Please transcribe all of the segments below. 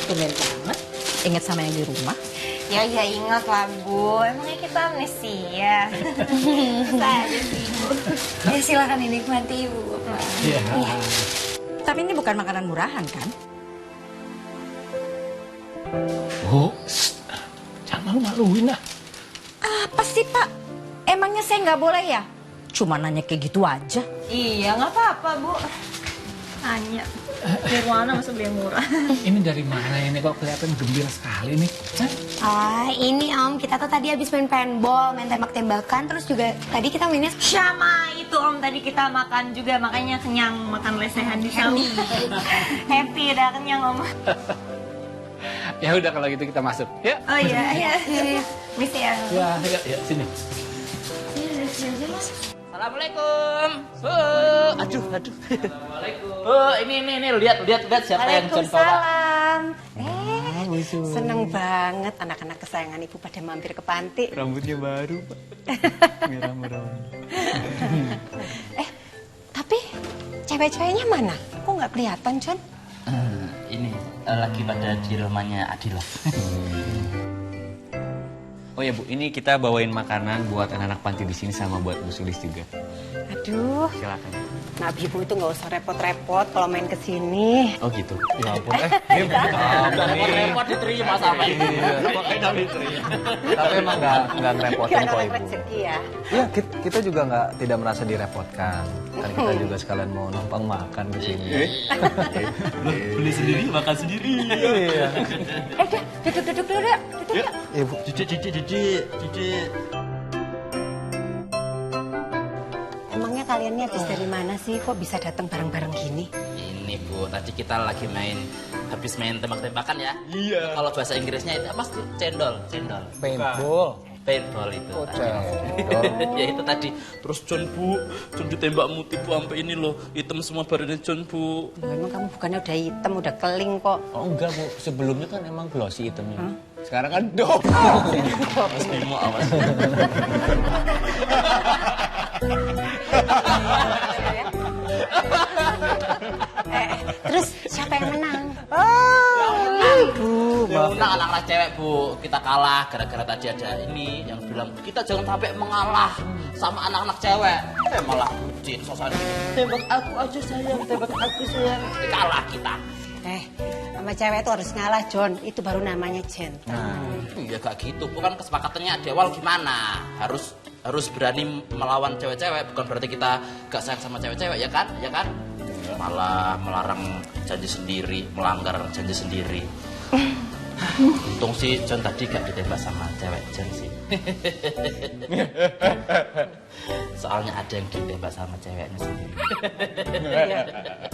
tumben banget. Ingat sama yang di rumah? Ya ingat lah Bu, emangnya kita amnesia. Bisa aja sih Bu. Ya silakan dinikmati Ibu. Iya. Tapi ini bukan makanan murahan kan? Bu, jangan malu-maluin lah. Apa sih Pak? Emangnya saya nggak boleh ya? Cuma nanya kayak gitu aja. Iya nggak apa-apa Bu. Tanya. Dari mana masa beli yang murah? Ini dari mana ini kok kelihatan gembira sekali nih? Ah, ini Om, kita tuh tadi habis main paintball, main tembak-tembakan, terus juga tadi kita mainnya Sama itu Om, tadi kita makan juga, makanya kenyang makan lesehan di sana. Happy udah kenyang Om. Ya udah kalau gitu kita masuk. Ya. Oh iya. Misi ya. Ya, sini. Assalamualaikum. Aduh. Assalamualaikum. Ini lihat siapa yang John bawa. Waalaikumsalam. Seneng banget anak-anak kesayangan Ibu pada mampir ke panti. Rambutnya baru, Pak. Merah-merah. Tapi cewek-ceweknya mana? Kok nggak kelihatan, John? Ini lagi pada di rumahnya Adila. Oh ya Bu, ini kita bawain makanan buat anak-anak panti di sini sama buat Bu Sulis juga. Aduh, Silakan. nah Ibu itu nggak usah repot-repot kalau main ke sini. Oh gitu. Ya ampun, Repot diterima sama ini. Tapi emang nggak ngerepotin Gak kok ada Ibu. rezeki ya. Ya kita juga tidak merasa direpotkan. Kan kita juga sekalian mau numpang makan di sini. Beli sendiri, makan sendiri. Iya. Udah, duduk dulu ya. Ibu. Cuci. Emangnya kalian ini habis dari mana sih? Kok bisa datang bareng-bareng gini? Ini Bu, tadi kita lagi habis main tembak-tembakan ya. Iya. Kalau bahasa Inggrisnya itu apa sih? Cendol. Paintball itu. Ya itu tadi. Terus John ditembak muti Bu sampai ini loh, hitam semua badannya John Bu. Loh, emang kamu bukannya udah hitam, udah keling kok. Oh enggak Bu, sebelumnya kan emang glossy hitamnya. Sekarang kan dop. Mas Bimo awas. Terus siapa yang menang? Yang menang anak-anak cewek Bu. Kita kalah gara-gara tadi ada ini yang bilang kita jangan sampai mengalah sama anak-anak cewek. Malah bucin sosan. Tembak aku aja sayang, tembak aku sayang. Kalah kita. Sama cewek itu harus ngalah, John. Itu baru namanya gentle. Ya gak gitu. Bukan kesepakatannya di awal gimana? Harus berani melawan cewek-cewek. Bukan berarti kita gak sayang sama cewek-cewek ya kan? Malah melarang janji sendiri, melanggar janji sendiri. Untung sih John tadi gak ditembak sama cewek John sih. Soalnya ada yang ditembak sama ceweknya sendiri.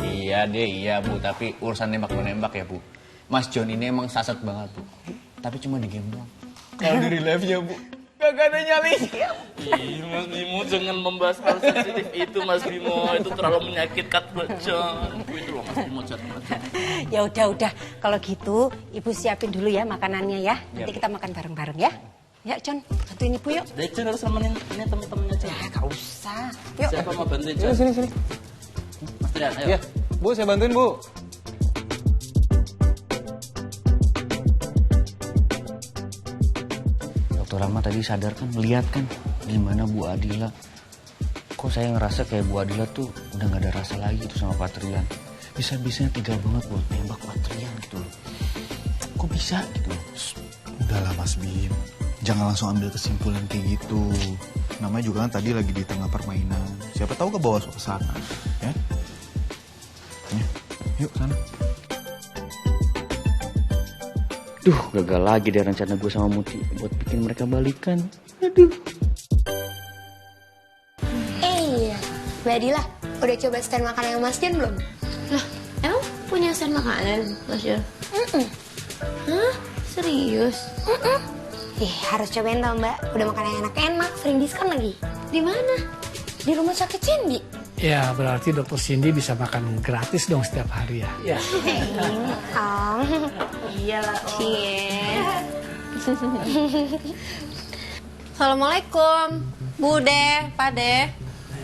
Iya Bu, tapi urusan nembak-menembak ya Bu. Mas John ini emang sasat banget Bu. Tapi cuma di game doang. Kalau di real life-nya Bu, kagak ada nyalinya. Ih, Mas Bimo jangan membahas hal sensitif itu Mas Bimo. Itu terlalu menyakitkan buat John. Itu loh Mas Bimo jangan. Ya udah. Kalau gitu, Ibu siapin dulu ya makanannya ya. Nanti kita makan bareng-bareng ya. Ya, John, bantuin Ibu yuk. Deh John harus nemenin ini temen-temennya John. Ya, gak usah. Yuk. Siapa mau bantuin John? Sini. Mas Trian, ayo. Iya, Bu saya bantuin Bu. Dokter Rama tadi sadar kan, lihat kan gimana Bu Adila. Kok saya ngerasa kayak Bu Adila tuh udah gak ada rasa lagi tuh sama Patrian. Bisa-bisanya tega banget buat nembak Patrian gitu loh. Kok bisa gitu loh. Udahlah Mas Bim, jangan langsung ambil kesimpulan kayak gitu. Namanya juga kan tadi lagi di tengah permainan. Siapa tahu kebawa suasana, ya? Yuk sana. Duh, gagal lagi deh rencana gue sama Muti buat bikin mereka balikan. Aduh. Iya, Mbak Adila, udah coba stand makanan yang Mas John belum? Lah, emang punya stand makanan, Mas John? Hah? Serius? Harus cobain tau Mbak. Udah makan yang enak-enak, sering diskon lagi. Di mana? Di rumah sakit Cindy. Ya berarti dokter Cindy bisa makan gratis dong setiap hari ya. Iya lah, Om. Iya. Assalamualaikum, Bude, Pade.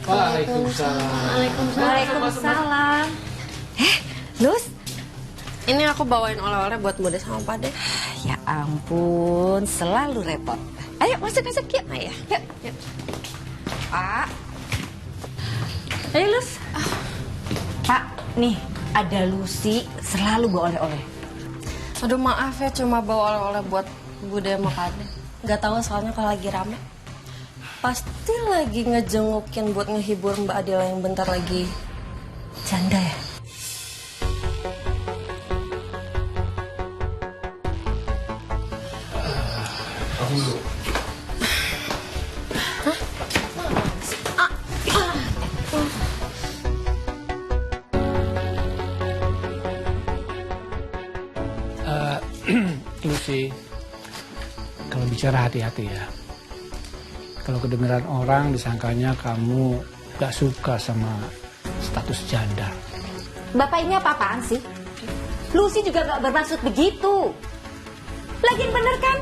Waalaikumsalam. Waalaikumsalam. Lus, Ini aku bawain oleh-oleh buat Bude sama Pade. Ya ampun, selalu repot. Ayo masuk yuk. Ayah. Yuk. Pak. Ayo Lus. Pak, nih ada Lucy selalu bawa oleh-oleh. Aduh maaf ya, cuma bawa oleh-oleh buat Bude sama Pade. Gak tahu soalnya kalau lagi rame. Pasti lagi ngejengukin buat ngehibur Mbak Adila yang bentar lagi Janda ya? Lucy, kalau bicara hati-hati ya. Kalau kedengeran orang disangkanya kamu gak suka sama status janda. Bapak ini apa-apaan sih? Lucy juga gak bermaksud begitu. Lagian bener kan?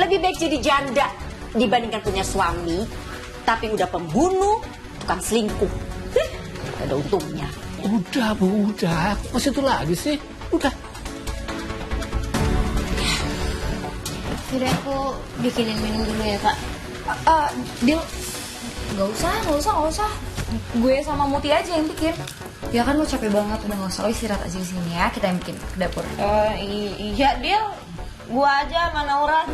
Lebih baik jadi janda dibandingkan punya suami, tapi udah pembunuh, tukang selingkuh. Gak ada untungnya. Udah Bu, udah. Masih itu lagi sih? Udah. Jadi aku bikinin minum dulu ya Kak. Dil, nggak usah. Gue sama Muti aja yang bikin. Ya kan lo capek banget, udah nggak usah, lo istirahat aja di sini ya. Kita yang bikin ke dapur. Iya Dil, gua aja sama Naura.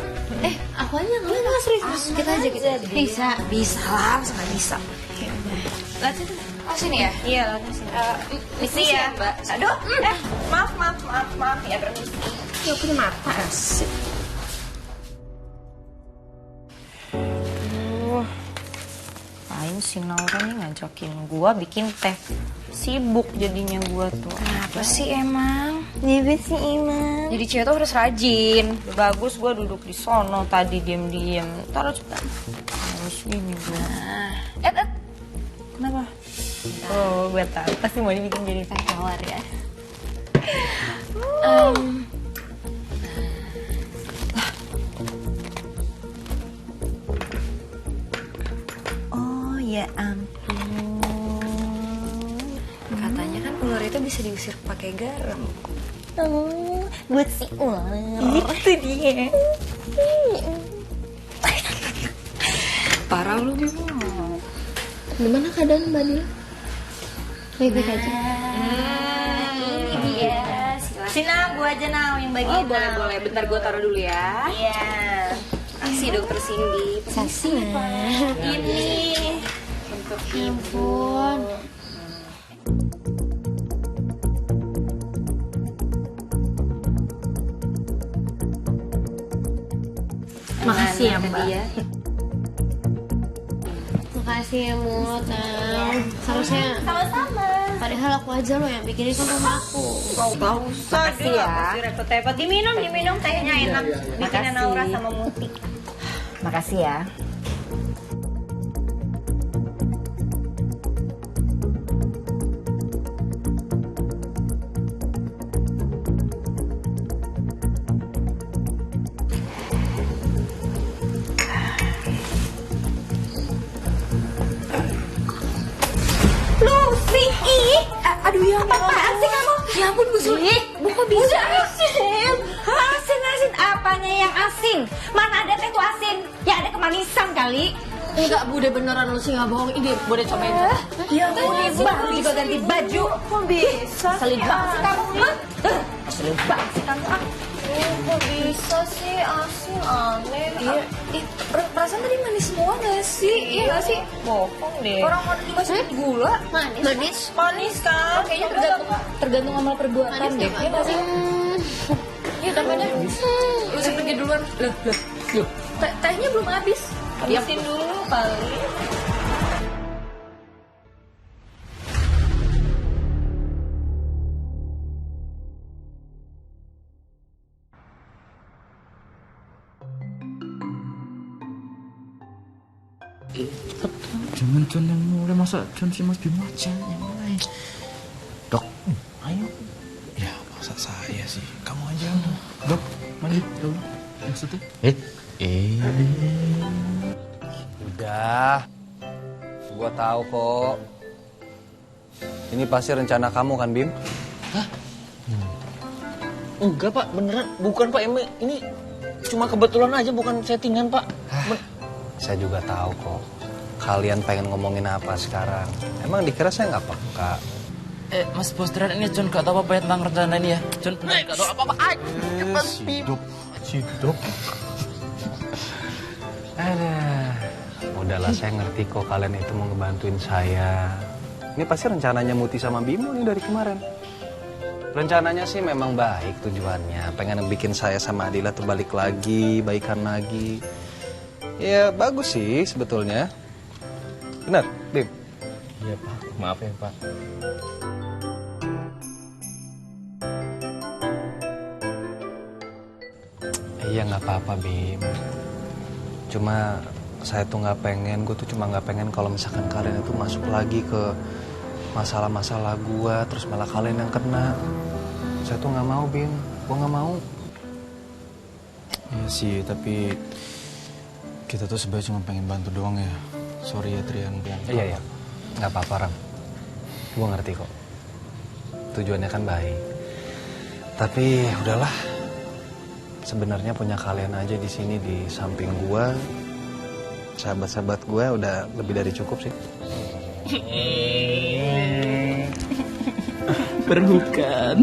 Aku aja nggak serius. Kita aja bisa lah, sama bisa. Lihat situ. Oh sini ya? Iya, lihat sini. Misi ya, Mbak. Aduh, maaf ya, permisi. Ya punya mata. Asik. Ngapain si Naura nih ngajakin gua bikin teh. Sibuk jadinya gua tuh. Kenapa sih emang? Jadi cewek tuh harus rajin. Udah bagus gua duduk di sono tadi diem-diem. Taruh cepetan. Harus ini gua. Kenapa? Oh, gue tahu. Pasti mau dibikin jadi teh tawar ya. Oh ya ampun. Katanya kan ular itu bisa diusir pakai garam. Buat si ular. Itu dia. Parah lu gitu. Gimana keadaan Mbak Adila? Baik-baik aja. Ini dia. Sina, gua aja yang bagian. Oh boleh. Bentar gue taruh dulu ya. Iya. Si dokter Cindy. Ini Untuk Ampun. Makasih ya Mbak. Makasih ya Mut. Seharusnya sama-sama. padahal aku aja loh yang bikin itu sama aku. Gak usah. Makasih ya. Repot-repot. Diminum tehnya enak. Bikinnya Makasih. Naura sama Muti. Makasih ya. Lucy, aduh ya apaan sih kamu? Ya ampun Bu Suli, kok bisa? Udah asin. Asin apanya yang asin? Mana ada teh itu asin? Ya ada kemanisan kali. Enggak, Bude beneran lu sih nggak bohong. Ini Bude cobain. Ya ampun, baru juga ganti baju. Kok bisa? Selin banget sih kamu. Selin banget sih kamu. Kok bisa sih asin aneh. Iya, perasaan tadi manis semua gak sih? Iya gak sih? Bohong deh. Orang mau dimasukin gula. Manis. Manis kan? Kayaknya tergantung sama perbuatan deh. Iya gak sih? Iya namanya. Lu sih pergi duluan. Loh. Tehnya belum habis. Habisin dulu kali. Jangan John yang mulai, masa John si Mas Bimo aja yang mulai. Dok, ayo. Ya masa saya sih, kamu aja udah. Dok, maju dulu. Maksudnya? Udah, gua tahu kok. Ini pasti rencana kamu kan, Bim? Enggak Pak, beneran. Bukan Pak, ini cuma kebetulan aja, bukan settingan Pak. Saya juga tahu kok. Kalian pengen ngomongin apa sekarang? Emang dikira saya nggak peka? Mas Bos Dran, ini John gak tahu apa-apa ya tentang rencana ini ya. John gak tahu apa-apa. Hidup. Udahlah, saya ngerti kok kalian itu mau ngebantuin saya. Ini pasti rencananya Muti sama Bimo nih dari kemarin. Rencananya sih memang baik tujuannya. Pengen bikin saya sama Adila tuh balik lagi, baikan lagi. Ya bagus sih sebetulnya. Benar, Bim? Iya Pak, maaf ya Pak. Iya nggak apa-apa Bim. Cuma saya tuh nggak pengen, gue tuh cuma nggak pengen kalau misalkan kalian itu masuk lagi ke masalah-masalah gue, terus malah kalian yang kena. Saya tuh nggak mau Bim, gue nggak mau. Iya sih, tapi kita tuh sebenarnya cuma pengen bantu doang ya. Sorry ya Trian. Iya, nggak apa-apa Ram. Gue ngerti kok. Tujuannya kan baik. Tapi udahlah. Sebenarnya punya kalian aja di sini di samping gue, sahabat-sahabat gue udah lebih dari cukup sih. Perlukan.